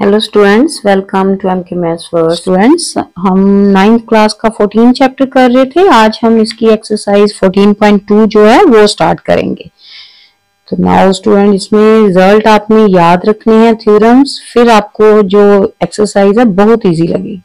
Hello students, welcome to MK maths world. Students, हम 9th class का 14 chapter कर रहे थे। आज हम इसकी एक्सरसाइज 14.2 जो है वो स्टार्ट करेंगे। तो नाउ स्टूडेंट, इसमें रिजल्ट आपने याद रखने हैं थ्योरम्स, फिर आपको जो एक्सरसाइज है बहुत इजी लगेगी।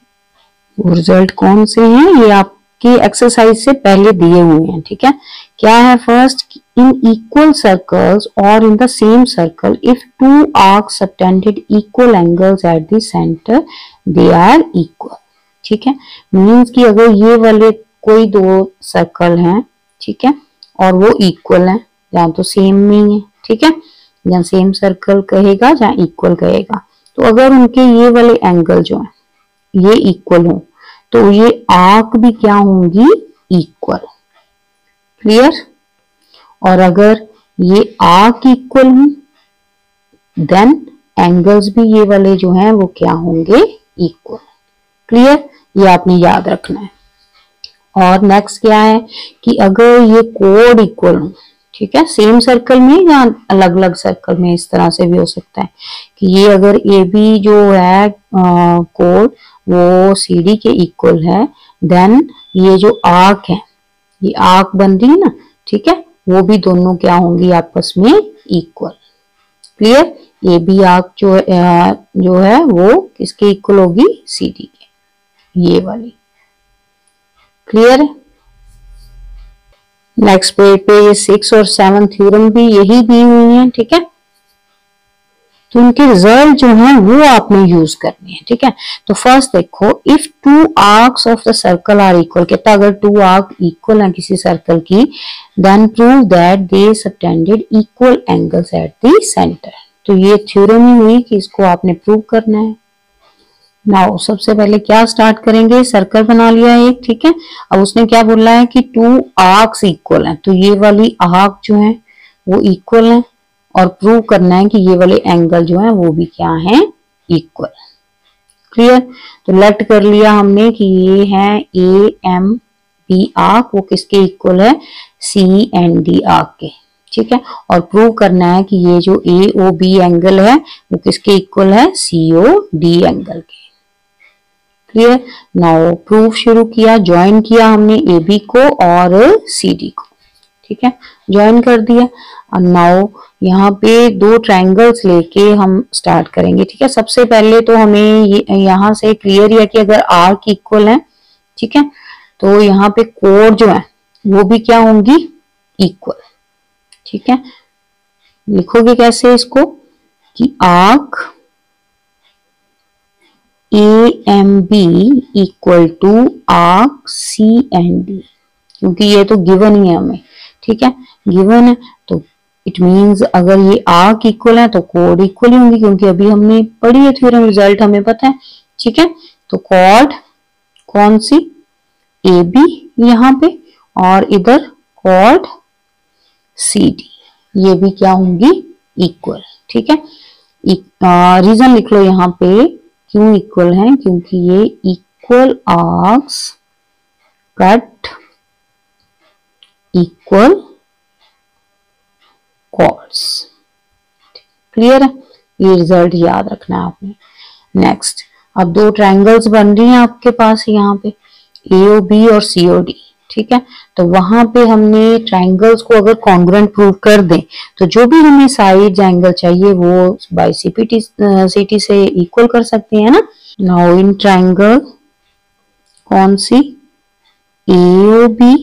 वो रिजल्ट कौन से हैं ये आपकी एक्सरसाइज से पहले दिए हुए हैं, ठीक है। क्या है? First, in equal circles or in the same circle, if two arcs subtended equal angles at the center, they are equal। ठीक है, मीन्स कि अगर ये वाले कोई दो सर्कल हैं, ठीक है, और वो इक्वल हैं, जहाँ तो सेम नहीं है, ठीक है, जहाँ सेम सर्कल कहेगा, जहाँ इक्वल कहेगा, तो अगर उनके ये वाले एंगल जो है ये इक्वल हो तो ये आर्क भी क्या होंगी? इक्वल। क्लियर? और अगर ये आर्क इक्वल हो देन एंगल्स भी ये वाले जो हैं वो क्या होंगे? इक्वल। क्लियर? ये आपने याद रखना है। और नेक्स्ट क्या है कि अगर ये कोड इक्वल हो, ठीक है, सेम सर्कल में या अलग अलग सर्कल में, इस तरह से भी हो सकता है कि ये अगर ए बी जो है कोड वो सी डी के इक्वल है, देन ये जो आर्क है, ये आर्क बन रही है ना, ठीक है, वो भी दोनों क्या होंगी? आपस में equal. Clear? A B arc जो है वो किसके इक्वल होगी? सी डी के, ये वाली। क्लियर है? नेक्स्ट पेज पे ये 6 और 7 थ्योरम भी यही दी हुई हैं, ठीक है। तो इनके रिजल्ट जो हैं वो आपने यूज करने हैं, ठीक है। तो फर्स्ट देखो, if two arcs of the circle are equal, कहता अगर टू आर्क इक्वल है किसी सर्कल की, then prove that they subtended equal angles at the centre. तो ये थ्योरम ही हुई कि इसको आपने प्रूव करना है। नाउ सबसे पहले क्या स्टार्ट करेंगे? सर्कल बना लिया एक, ठीक है। अब उसने क्या बोला है कि टू आर्क्स इक्वल हैं, तो ये वाली आर्क जो है वो इक्वल है और प्रूव करना है कि ये वाले एंगल जो है वो भी क्या है? इक्वल। क्लियर? तो लेट कर लिया हमने कि ये है ए एम बी आर्क, वो किसके इक्वल है? सी एंड डी आर्क के, ठीक है। और प्रूव करना है कि ये जो ए ओ बी एंगल है वो किसके इक्वल है? सी ओ डी एंगल के। क्लियर? नाउ प्रूफ शुरू किया, ज्वाइन किया हमने ए बी को और सी डी को, ठीक है, ज्वाइन कर दिया। और नाउ यहाँ पे दो ट्रायंगल्स लेके हम स्टार्ट करेंगे, ठीक है। सबसे पहले तो हमें यहाँ से क्लियर है कि अगर आर्क इक्वल है, ठीक है, तो यहाँ पे कोड जो है वो भी क्या होंगी? इक्वल, ठीक है। लिखोगे कैसे इसको कि arc A M B equal to arc C and D, क्योंकि ये तो गिवन ही है हमें, ठीक है, गिवन है, तो इट मींस अगर ये आर्क इक्वल है तो कोड इक्वल ही होंगी, क्योंकि अभी हमने पढ़ी है थ्योरम, रिजल्ट हमें पता है, ठीक है। तो कोड कौन सी? ए बी यहाँ पे, और इधर कोड सी डी, ये भी क्या होंगी? इक्वल, ठीक है। रीजन लिख लो यहाँ पे क्यों इक्वल है, क्योंकि ये equal arcs cut equal chords. Clear है? ये रिजल्ट याद रखना है आपने। नेक्स्ट, अब दो ट्रायंगल्स बन रही हैं आपके पास यहाँ पे, एओ बी और सीओ डी, ठीक है। तो वहां पे हमने ट्रायंगल्स को अगर कॉन्ग्रुएंट प्रूव कर दें तो जो भी हमें साइड एंगल चाहिए वो बाय सीटी से इक्वल कर सकते हैं ना। नाउ इन ट्रायंगल कौन सी? एओ बी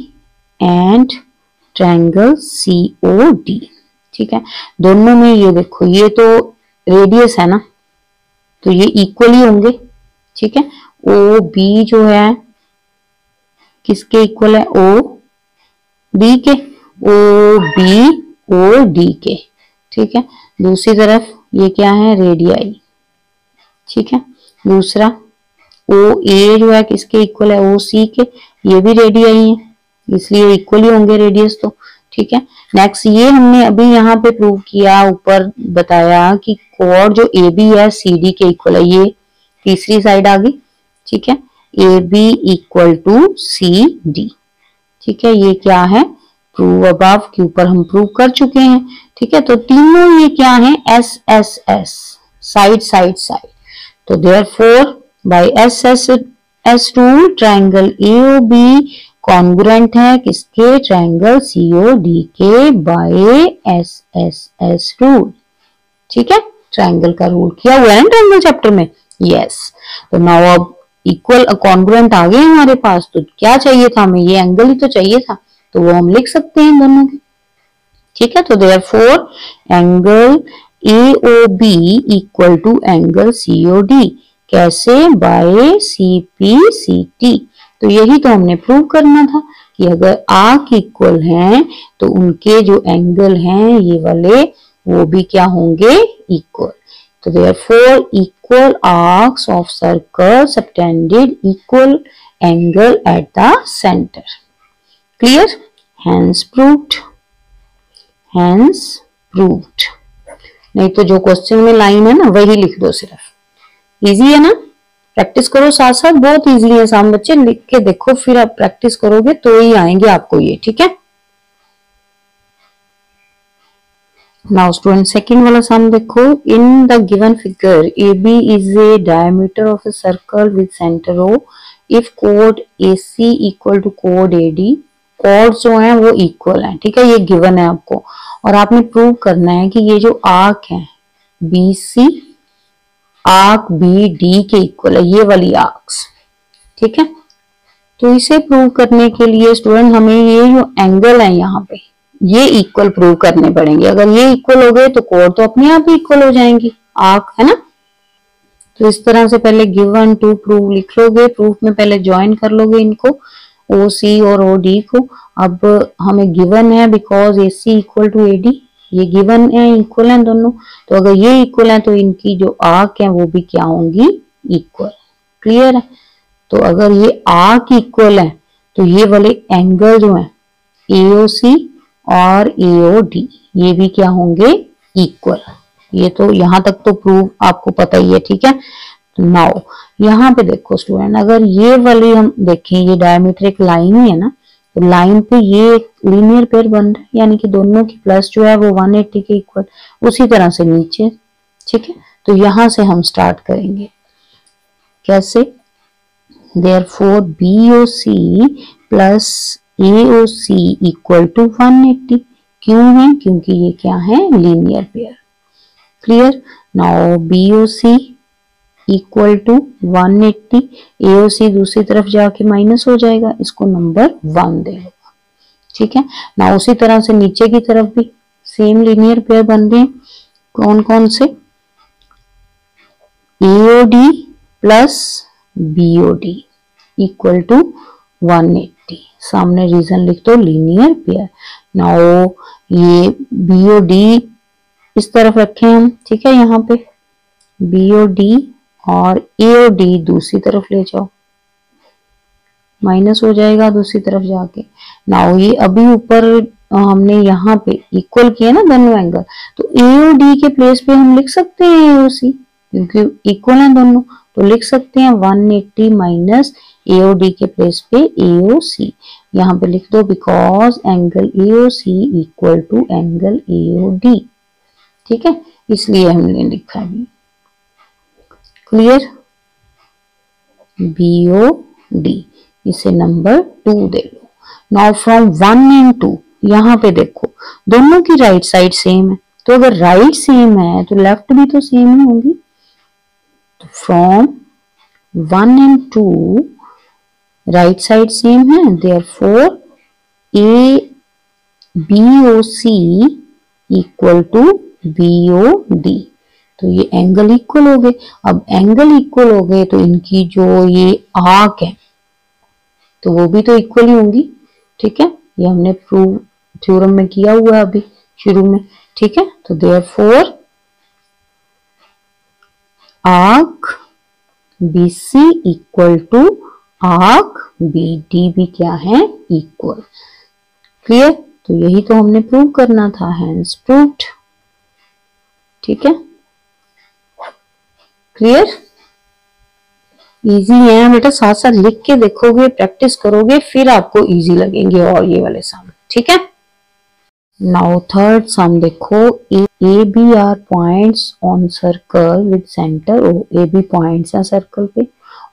एंड ट्रायंगल सीओडी, ठीक है। दोनों में ये देखो, ये तो रेडियस है ना, तो ये इक्वल ही होंगे, ठीक है। ओ बी जो है किसके इक्वल है? ओ डी के, ओ बी ओ डी के, ठीक है। दूसरी तरफ ये क्या है? रेडियाई, ठीक है। दूसरा ओ ए जो है किसके इक्वल है? ओ सी के, ये भी रेडियाई है, इसलिए इक्वल ही होंगे रेडियस तो, ठीक है। नेक्स्ट, ये हमने अभी यहाँ पे प्रूव किया, ऊपर बताया कि कोड जो ए बी है सी डी के इक्वल है, ये तीसरी साइड आ गई, ठीक है। A B equal to C D, ठीक है। ये क्या है? प्रूव अबव के ऊपर हम प्रूव कर चुके हैं, ठीक है। तो तीनों ये क्या है? S S S, side side side. तो therefore by S rule triangle AOB congruent है किसके, ट्रायंगल COD के बाय SSS रूल। ठीक है, ट्रायंगल का रूल किया हुआ है ना ट्रायंगल चैप्टर में। यस, तो नाउ अब इक्वल कॉन्ग्रुएंट आ गए हमारे पास। तो क्या चाहिए था हमें, ये एंगल ही तो चाहिए था, तो वो हम लिख सकते हैं दोनों के। ठीक है, तो therefore angle AOB equal to angle COD कैसे, बाय CPCT। तो यही तो हमने प्रूव करना था कि अगर आर्क इक्वल हैं तो उनके जो एंगल हैं ये वाले वो भी क्या होंगे, इक्वल। तो therefore equal arcs of circle subtended equal angle eight the centre. Clear, hence proved, hence proved. नहीं तो जो क्वेश्चन में लाइन है ना वही लिख दो सिर्फ, इजी है ना। प्रैक्टिस करो साथ साथ, बहुत इजी है। साम बच्चे लिख के देखो, फिर आप प्रैक्टिस करोगे तो ही आएंगे आपको ये। ठीक है, नाउ स्टूडेंट सेकंड वाला सम देखो। In the given figure AB is a diameter of a circle with centre O if कोड AC इक्वल टू कोड AD। कोड जो है वो इक्वल है। ठीक है, ये गिवन है आपको, और आपने प्रूव करना है कि ये जो आर्क है BC आर्क BD के इक्वल है, ये वाली आर्क्स। ठीक है, तो इसे प्रूव करने के लिए स्टूडेंट हमें ये जो एंगल है यहाँ पे ये इक्वल प्रूव करने पड़ेंगे। अगर ये इक्वल हो गए तो कोड तो अपने आप ही इक्वल हो जाएंगी, आर्क है ना। तो इस तरह से पहले गिवन टू प्रूव लिख लोगे, प्रूफ में पहले ज्वाइन कर लोगे इनको OC और OD को। अब हमें गिवन है because AC equal to AD, ये गिवन है, इक्वल है दोनों। तो अगर ये इक्वल है तो इनकी जो आर्क है वो भी क्या होंगी, इक्वल। क्लियर है, तो अगर ये आर्क इक्वल है तो ये वाले एंगल जो है AOC और AOD ये भी क्या होंगे, इक्वल। ये तो यहां तक तो प्रूव आपको पता ही है। ठीक है, तो नाउ यहाँ पे देखो स्टूडेंट, अगर ये वाली हम देखें, ये डायमीटर एक लाइन ही है ना, तो लाइन पे ये एक लीनियर पेयर बन रहा है, यानी कि दोनों की प्लस जो है वो 180 के इक्वल। उसी तरह से नीचे। ठीक है, तो यहां से हम स्टार्ट करेंगे कैसे, therefore BOC plus AOC equal to 180। क्यों है, क्योंकि ये क्या है, linear pair. Clear, now BOC equal to 180, AOC दूसरी तरफ जाके माइनस हो जाएगा, इसको नंबर 1 दे लो। ठीक है, ना उसी तरह से नीचे की तरफ भी सेम लीनियर पेयर बन रहे हैं। कौन कौन से, AOD plus BOD equal to 180। सामने रीजन लिख दो, लीनियर पेयर। नाउ ये BOD इस तरफ रखे हम। ठीक है, यहाँ पे BOD और AOD दूसरी तरफ ले जाओ, माइनस हो जाएगा दूसरी तरफ जाके। नाउ ये अभी ऊपर हमने यहाँ पे इक्वल किया ना दोनों एंगल, तो AOD के प्लेस पे हम लिख सकते हैं AOC, क्योंकि इक्वल है दोनों। तो लिख सकते हैं 180 माइनस AOD के प्लेस पे AOC। यहाँ पे लिख दो because angle AOC equal to angle AOD। ठीक है, इसलिए हमने लिखा है। क्लियर, BOD इसे नंबर 2 दे लो। नाउ फ्रॉम 1 एंड 2 यहाँ पे देखो दोनों की राइट साइड सेम है, तो अगर राइट सेम है तो लेफ्ट भी तो सेम ही होगी। तो from 1 and 2 right side same है, therefore BOC equal to BOD। तो ये एंगल इक्वल हो गए। अब एंगल इक्वल हो गए तो इनकी जो ये आर्क है तो वो भी तो इक्वल ही होंगी। ठीक है, ये हमने प्रूव थ्योरम में किया हुआ है अभी शुरू में। ठीक है, तो therefore arc BC equal to arc BD भी क्या है, इक्वल। क्लियर, तो यही तो हमने प्रूव करना था, हेंस प्रूव्ड। ठीक है, क्लियर, इजी है बेटा, साथ साथ लिख के देखोगे, प्रैक्टिस करोगे, फिर आपको इजी लगेंगे और ये वाले सम। ठीक है। नाउ थर्ड सम देखो, A B are points on circle with centre O. A B points हैं सर्कल पे,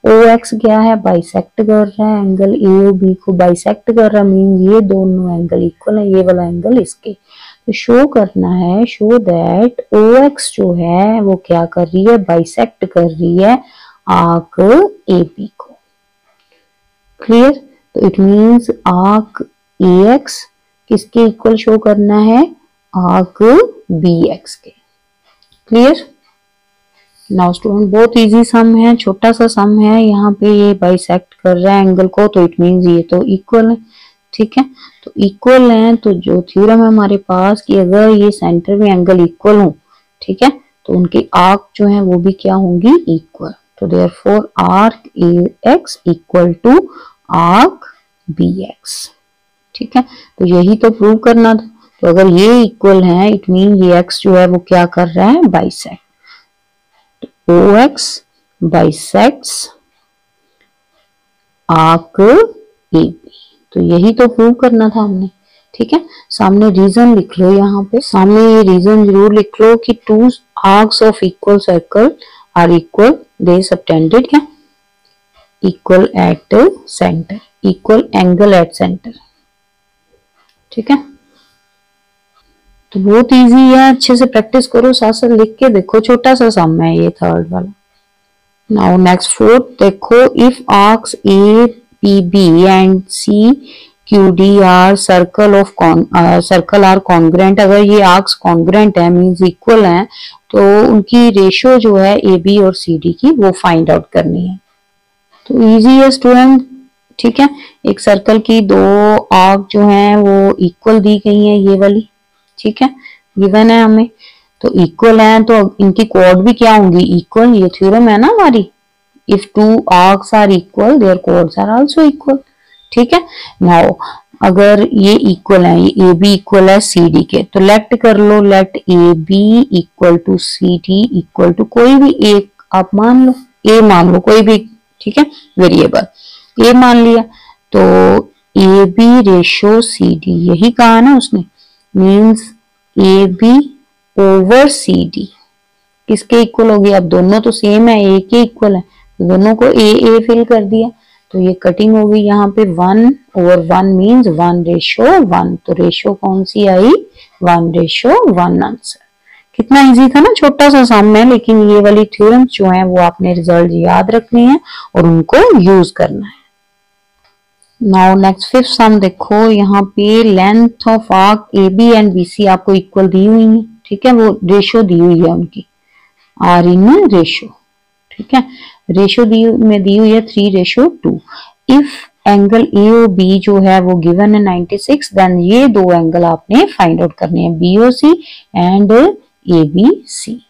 ओ एक्स क्या है, बाइसेक्ट कर रहा है एंगल ए ओ बी को, बाइसेक्ट कर रहा मीन ये दोनों एंगल इक्वल है, ये वाला एंगल इसके। तो शो करना है, शो दैट ओ एक्स जो है वो क्या कर रही है, बाइसेक्ट कर रही है आर्क ए बी को। क्लियर? तो it means arc A x किसके इक्वल शो करना है, आर्क बी एक्स के। क्लियर? नाउ स्टूडेंट बहुत इजी सम है, छोटा सा सम है, यहाँ पे ये बाइसेक्ट कर रहा है एंगल को, तो इट मीन्स ये तो इक्वल है। ठीक है, तो इक्वल है, तो जो थ्योरम है हमारे पास कि अगर ये सेंटर में एंगल इक्वल हो, ठीक है, तो उनकी आर्क जो है वो भी क्या होंगी, इक्वल। तो therefore arc A X equal to arc B X. ठीक है, तो यही तो प्रूव करना था। तो अगर ये इक्वल है इट मीन ये एक्स जो है वो क्या कर रहा है, bisect. O X bisects arc A B, तो यही तो प्रूव करना था हमने। ठीक है, सामने रीजन लिख लो, यहाँ पे सामने ये रीजन जरूर लिख लो कि two arcs of equal circle are equal, they subtended क्या, equal at centre, equal angle at centre. ठीक है, तो बहुत इजी है, अच्छे से प्रैक्टिस करो, साथ साथ लिख के देखो, छोटा सा सम है ये थर्ड वाला। नाउ नेक्स्ट फोर्थ देखो, if arcs A P B and C Q D are circle of circle are congruent, अगर ये आर्क्स कॉन्ग्रेंट है मींस इक्वल है, तो उनकी रेशो जो है ए बी और सी डी की वो फाइंड आउट करनी है। तो इजी है स्टूडेंट। ठीक है, एक सर्कल की दो आर्क जो है वो इक्वल दी गई है, ये वाली, ठीक है, गिवन है हमें, तो इक्वल है तो इनकी कोड भी क्या होंगी, इक्वल। ये थ्योरम है ना हमारी, if two arcs are equal their chords are also equal. ठीक है, नाउ अगर ये इक्वल है, ये ए बी इक्वल है सी डी के, तो लेट कर लो, let A B equal to C D equal to कोई भी एक आप मान लो, ए मान लो कोई भी, ठीक है, वेरिएबल ए मान लिया, तो A B ratio C D, यही कहा ना उसने, means A B over C D किसके इक्वल होगी, अब दोनों तो सेम है, ए के इक्वल है, तो दोनों को ए फिल कर दिया, तो ये कटिंग होगी यहाँ पे 1/1 मीन्स 1:1, तो रेशो कौन सी आई, 1:1 आंसर। कितना इजी था ना, छोटा सा सम है, लेकिन ये वाली थ्योरम्स जो है वो आपने रिजल्ट याद रखनी है और उनको यूज करना है। नाउ नेक्स्ट फिफ्थ सम देखो, यहाँ पे length of arc A B and B C आपको इक्वल दी हुई है, ठीक है, वो रेशो दी हुई है उनकी, आर इन रेशो। ठीक है, रेशो में दी हुई है 3:2। If angle A O B जो है वो गिवन है 96, देन ये दो एंगल आपने फाइंड आउट करने हैं, B O C and A B C.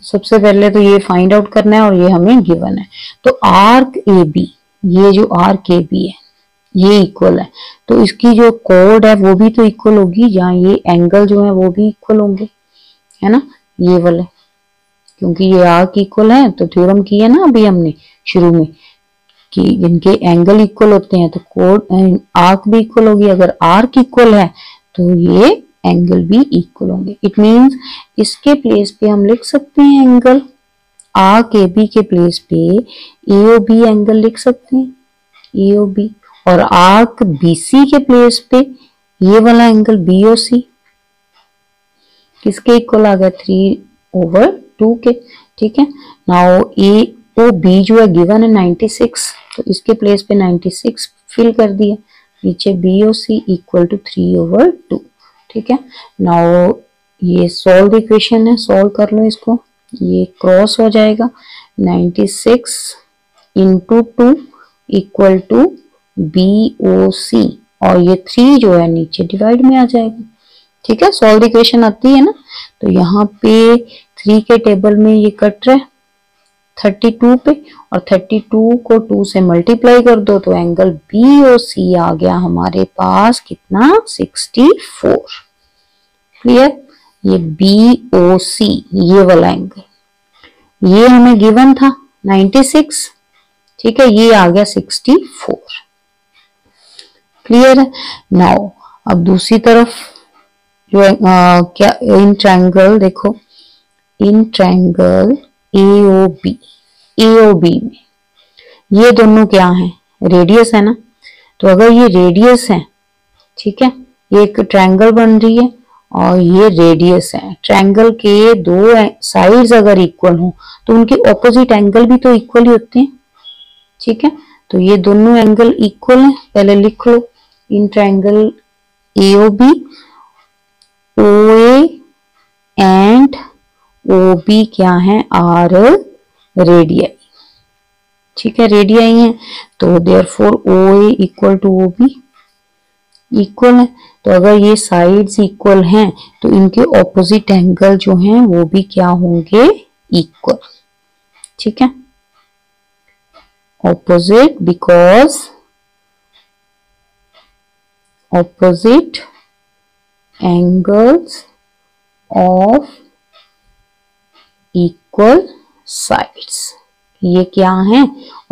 सबसे पहले तो ये फाइंड आउट करना है और ये हमें गिवन है। तो आर्क ए बी, ये जो आर्क ए बी है ये इक्वल है, तो इसकी जो कोड है वो भी तो इक्वल होगी, जहाँ ये एंगल जो है वो भी इक्वल होंगे, है ना, ये वाले, क्योंकि ये आर्क इक्वल है, तो थ्योरम की है ना अभी हमने शुरू में कि इनके एंगल इक्वल होते हैं, तो कोड आर्क भी इक्वल होगी। अगर आर्क इक्वल है तो ये एंगल भी इक्वल होंगे। इट मींस इसके प्लेस पे हम लिख सकते हैं एंगल, आर्क ए बी के प्लेस पे ए ओ बी एंगल लिख सकते हैं, ए ओ बी, और आर्क बी सी के प्लेस पे ये वाला एंगल बी ओ सी किसके इक्वल आ गया, 3/2 के। ठीक है, नाउ ए ओ बी जो है गिवन है 96, तो इसके प्लेस पे 96 फिल कर दिया, नीचे B O C equal to 3/2। ठीक है, नाउ ये सॉल्व इक्वेशन है, सॉल्व कर लो इसको, ये क्रॉस हो जाएगा, 96 into 2 equal to B O C, और ये 3 जो है नीचे डिवाइड में आ जाएगा। ठीक है, सॉल्व इक्वेशन आती है ना, तो यहाँ पे 3 के टेबल में ये कट रहा है 32 पे, और 32 को 2 से मल्टीप्लाई कर दो, तो एंगल बी ओ सी आ गया हमारे पास कितना, 64। क्लियर, ये बी ओ सी ये वाला एंगल, ये हमें गिवन था 96, ठीक है, ये आ गया 64। क्लियर है। नाउ अब दूसरी तरफ जो है क्या इन ट्रायंगल देखो, इन ट्रायंगल एओबी में ये दोनों क्या हैं, रेडियस है ना। तो अगर ये रेडियस है, ठीक है, ये एक ट्रायंगल बन रही है और ये रेडियस है, ट्रायंगल के दो साइड्स अगर इक्वल हो तो उनके ऑपोजिट एंगल भी तो इक्वल ही होते हैं, ठीक है। तो ये दोनों एंगल इक्वल हैं, पहले लिख लो, इन ट्रायंगल एओबी ओए एंड ओबी क्या है, आर रेडियाई, ठीक है, रेडियाई है। तो देयरफॉर ओए इक्वल टू ओबी इक्वल है। तो अगर ये साइड्स इक्वल हैं तो इनके ऑपोजिट एंगल जो हैं वो भी क्या होंगे, इक्वल, ठीक है, opposite, because opposite angles of equal sides, ये क्या है,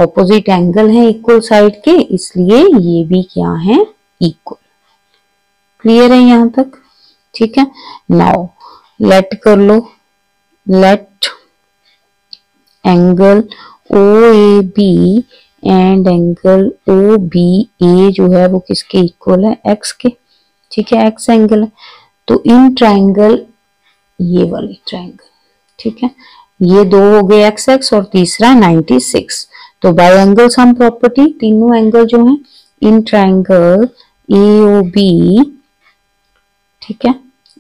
ऑपोजिट एंगल है इक्वल साइड के, इसलिए ये भी क्या है, इक्वल। क्लियर है यहां तक, ठीक है। नाउ लेट कर लो, let angle O A B and angle O B A जो है वो किसके इक्वल है, एक्स के, ठीक है, एक्स एंगल है। तो इन ट्रायंगल, ये वाली ट्रायंगल, ठीक है, ये दो हो गए एक्स एक्स और तीसरा 96। तो बाय एंगल सम प्रॉपर्टी तीनों एंगल जो हैं इन ट्रायंगल एओबी, ठीक है,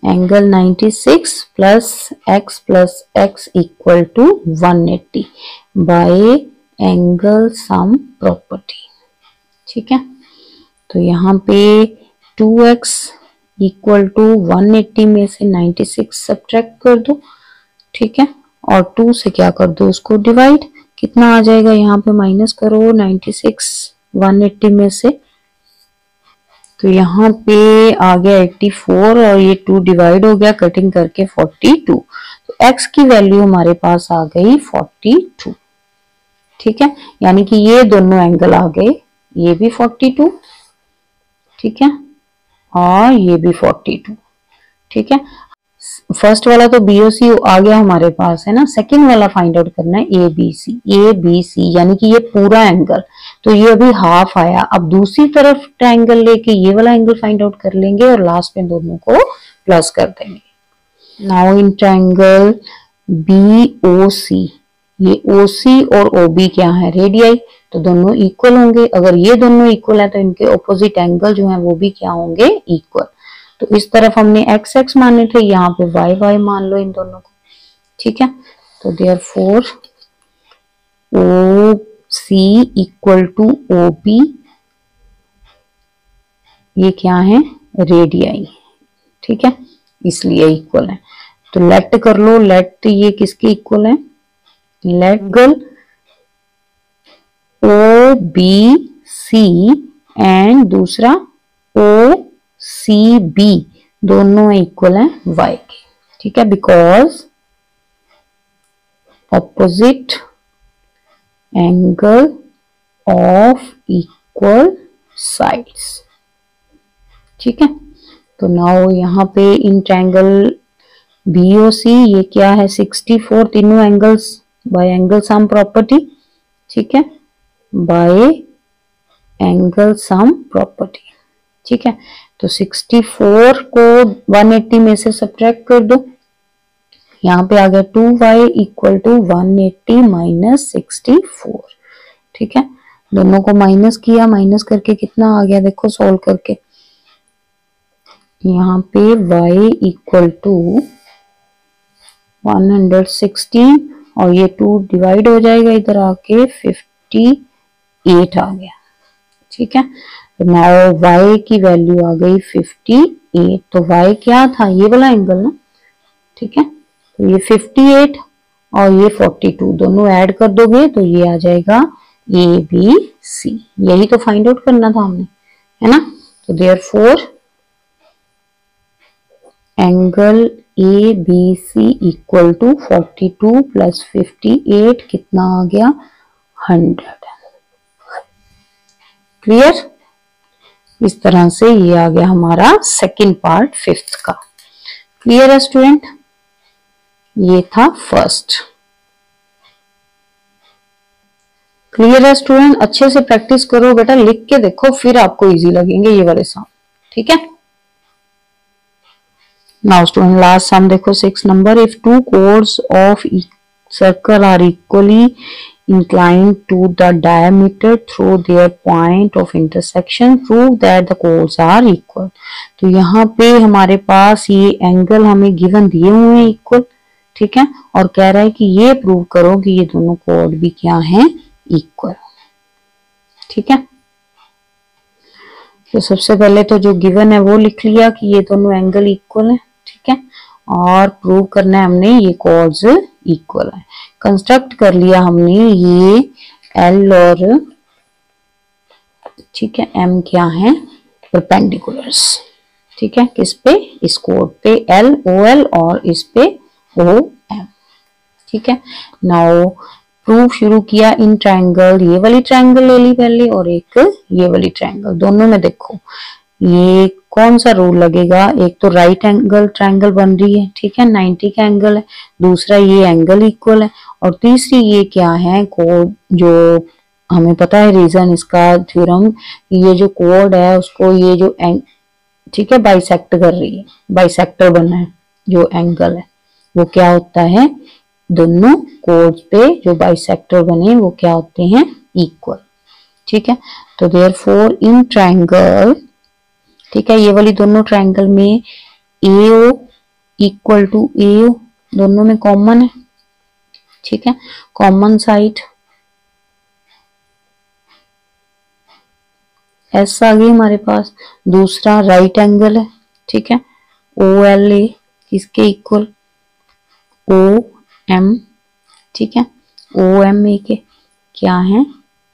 angle 96 plus X equal to 180 by angle sum property, ठीक है। तो यहाँ पे 2x इक्वल टू 180 में से 96 सब्ट्रैक्ट कर दो, ठीक है, और 2 से क्या कर दो, उसको डिवाइड, कितना आ जाएगा, यहाँ पे माइनस करो 96 180 में से, तो यहाँ पे आ गया 84 और ये 2 डिवाइड हो गया कटिंग करके 42। तो x की वैल्यू हमारे पास आ गई 42, ठीक है, यानी कि ये दोनों एंगल आ गए, ये भी 42, ठीक है, और ये भी 42, ठीक है। फर्स्ट वाला तो बीओसी आ गया हमारे पास है ना, सेकंड वाला फाइंड आउट करना है एबीसी यानी कि ये पूरा एंगल, तो ये अभी हाफ आया। अब दूसरी तरफ ट्रायंगल लेके ये वाला एंगल फाइंड आउट कर लेंगे और लास्ट में दोनों को प्लस कर देंगे। नाउ इन ट्रायंगल बीओसी, ये ओसी और ओबी क्या है, रेडियाई, तो दोनों इक्वल होंगे। अगर ये दोनों इक्वल है तो इनके ऑपोजिट एंगल जो है वो भी क्या होंगे, इक्वल। तो इस तरफ हमने एक्स एक्स माने थे, यहाँ पे वाई वाई मान लो इन दोनों को, ठीक है। तो देयरफॉर ओ C equal two O B, ये क्या है, रेडियाई, ठीक है, इसलिए इक्वल है। तो लेट कर लो, लेट ये किसके इक्वल है, let angle O B C and दूसरा ओ सी बी, दोनों इक्वल है y के, ठीक है, because opposite angle of equal sides, ठीक है। तो नाउ यहाँ पे इन ट्रायंगल बीओसी ये क्या है, 64, तीनों angles bye angle sum property, ठीक है, बाय एंगल सम प्रॉपर्टी, ठीक है। तो 64 को 180 में से सब्ट्रैक्ट कर दो, यहाँ पे आ गया 2y इक्वल टू 180 माइनस 64, ठीक है, दोनों को माइनस किया, माइनस करके कितना आ गया देखो सॉल्व करके, यहाँ पे y इक्वल टू 116 और ये 2 डिवाइड हो जाएगा इधर आके 58 आ गया, ठीक है। नाउ y की वैल्यू आ गई 58, तो y क्या था, ये वाला एंगल ना, ठीक है। तो ये 58 और ये 42 दोनों ऐड कर दोगे तो ये आ जाएगा ABC, यही तो फाइंड आउट करना था हमने, है ना। तो therefore angle ABC equal to 42 plus 58 कितना आ गया, 100। क्लियर। इस तरह से ये आ गया हमारा सेकंड पार्ट फिफ्थ का। क्लियर है स्टूडेंट? ये था फर्स्ट। क्लियर है स्टूडेंट? अच्छे से प्रैक्टिस करो बेटा, लिख के देखो, फिर आपको इजी लगेंगे ये वाले सम। ठीक है। नाउ स्टूडेंट लास्ट सम देखो 6 नंबर। If two chords of circle are equally inclined to the diameter through their point of intersection, prove that the chords are equal। तो यहाँ पे हमारे पास ये एंगल हमें गिवन दिए हुए हैं इक्वल, ठीक है, और कह रहा है कि ये प्रूव करो कि ये दोनों कोड भी क्या हैं, इक्वल। ठीक है, तो सबसे पहले तो जो गिवन है वो लिख लिया कि ये दोनों एंगल इक्वल है। ठीक है, और प्रूव करना है हमने ये कोड्स इक्वल है। कंस्ट्रक्ट कर लिया हमने ये एल और ठीक है एम क्या है, परपेंडिकुलर्स। ठीक है, किस पे, इस कोड पे एल ओ एल और इस पे ओ एम। ठीक है, नाउ प्रूफ शुरू किया इन ट्रायंगल। ये वाली ट्रायंगल ले ली पहले और एक ये वाली ट्रायंगल, दोनों में देखो ये कौन सा रूल लगेगा। एक तो राइट एंगल ट्रायंगल बन रही है, ठीक है, 90 का एंगल है, दूसरा ये एंगल इक्वल है, और तीसरी ये क्या है कोड, जो हमें पता है रीजन इसका थ्योरम, ये जो कोड है उसको ये जो ठीक है बाइसेक्ट कर रही है, बाइसेक्टर बना है जो एंगल है वो क्या होता है, दोनों कोड्स पे जो बाइसेक्टर बने वो क्या होते हैं, इक्वल। ठीक है, तो देयरफॉर इन ट्रायंगल, ठीक है, ये वाली दोनों ट्रायंगल में AO इक्वल टू AO, दोनों में कॉमन है। ठीक है, कॉमन साइड S आ गई हमारे पास। दूसरा राइट एंगल है, ठीक है, OLA किसके इक्वल, OM। ठीक है, OMA के क्या है,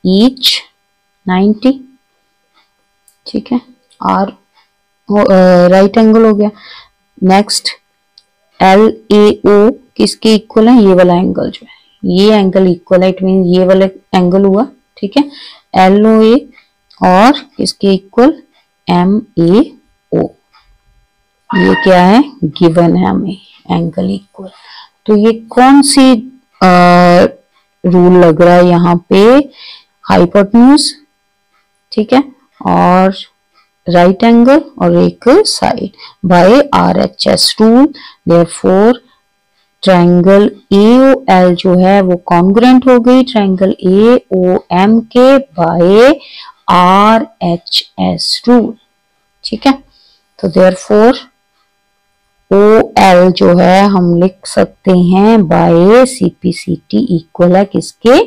ईच 90। ठीक है, और राइट एंगल हो गया। नेक्स्ट LAO किसके इक्वल है, ये वाला एंगल जो है, ये एंगल इक्वल है, इट मीन ये वाला एंगल हुआ। ठीक है, LOA और किसके इक्वल, MAO, ये क्या है, गिवन है हमें एंगल इक्वल। तो ये कौन सी रूल लग रहा है यहाँ पे, हाइपोटेन्यूज, ठीक है, और राइट एंगल और एक side by RHS rule. Therefore triangle AOL जो है वो कॉन्ग्रुएंट हो गई ट्रायंगल AOM के बाय RHS रूल। ठीक है, तो देयरफॉर OL जो है हम लिख सकते हैं बाय CPCT इक्वल है किसके,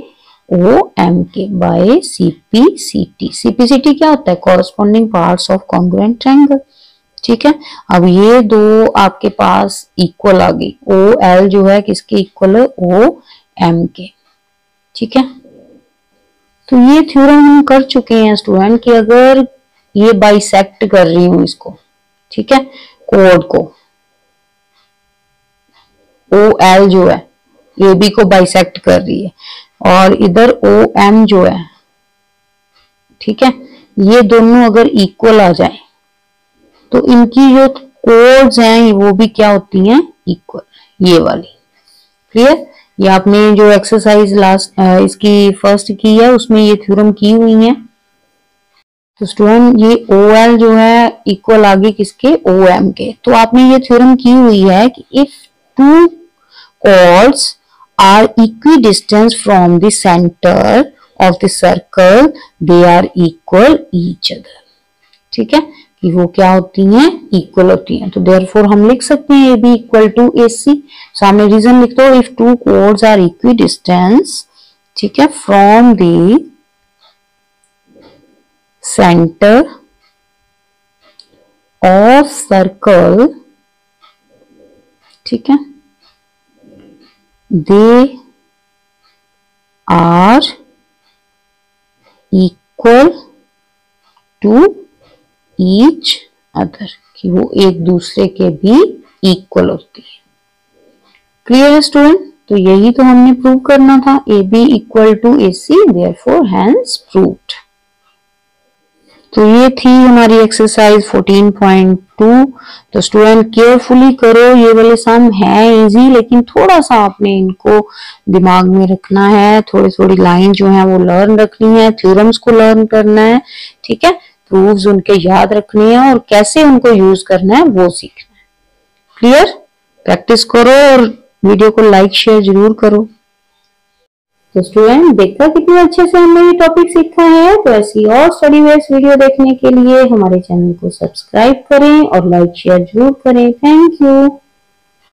OM के बाय CPCT। CPCT क्या होता है, corresponding parts of congruent triangle. ठीक है, अब ये दो आपके पास इक्वल आ गई, OL जो है किसके इक्वल है, OM के। ठीक है, तो ये थ्योरम हम कर चुके हैं स्टूडेंट कि अगर ये बाइसेक्ट कर रही हूं इसको, ठीक है, कोड को, OL जो है AB को बाइसेक्ट कर रही है, और इधर OM जो है, ठीक है, ये दोनों अगर इक्वल आ जाए तो इनकी जो कोड्स हैं वो भी क्या होती हैं, इक्वल, ये वाली। क्लियर? ये आपने जो एक्सरसाइज लास्ट इसकी फर्स्ट की है उसमें ये थ्योरम की हुई है। तो स्टूडेंट ये OL जो है इक्वल आ गई किसके, OM के। तो आपने ये थ्योरम की हुई है कि if two chords are equidistant from the center of the circle, they are equal each other। ठीक है, कि वो क्या होती हैं, इक्वल होती हैं। तो देयरफॉर हम लिख सकते हैं AB इक्वल टू AC। सामने रीजन लिख दो, if two chords are equidistant, ठीक है, from the centre of circle, ठीक है, they are equal to each other, कि वो एक दूसरे के भी इक्वल होती है। क्लियर है स्टूडेंट? तो यही तो हमने प्रूव करना था, AB equal to AC, therefore hence proved. तो ये थी हमारी एक्सरसाइज 14.2। तो स्टूडेंट केयरफुली करो, ये वाले सम है इजी, लेकिन थोड़ा सा आपने इनको दिमाग में रखना है, थोड़ी थोड़ी लाइन जो है वो लर्न रखनी है, थ्योरम्स को लर्न करना है, ठीक है, प्रूफ्स उनके याद रखने हैं और कैसे उनको यूज करना है वो सीखना है। क्लियर? प्रैक्टिस करो और वीडियो को लाइक शेयर जरूर करो। तो स्टूडेंट देखा कितने अच्छे से हमने ये टॉपिक सीखा है। तो ऐसी और स्टडी बेस्ड वीडियो देखने के लिए हमारे चैनल को सब्सक्राइब करें और लाइक शेयर जरूर करें। Thank you.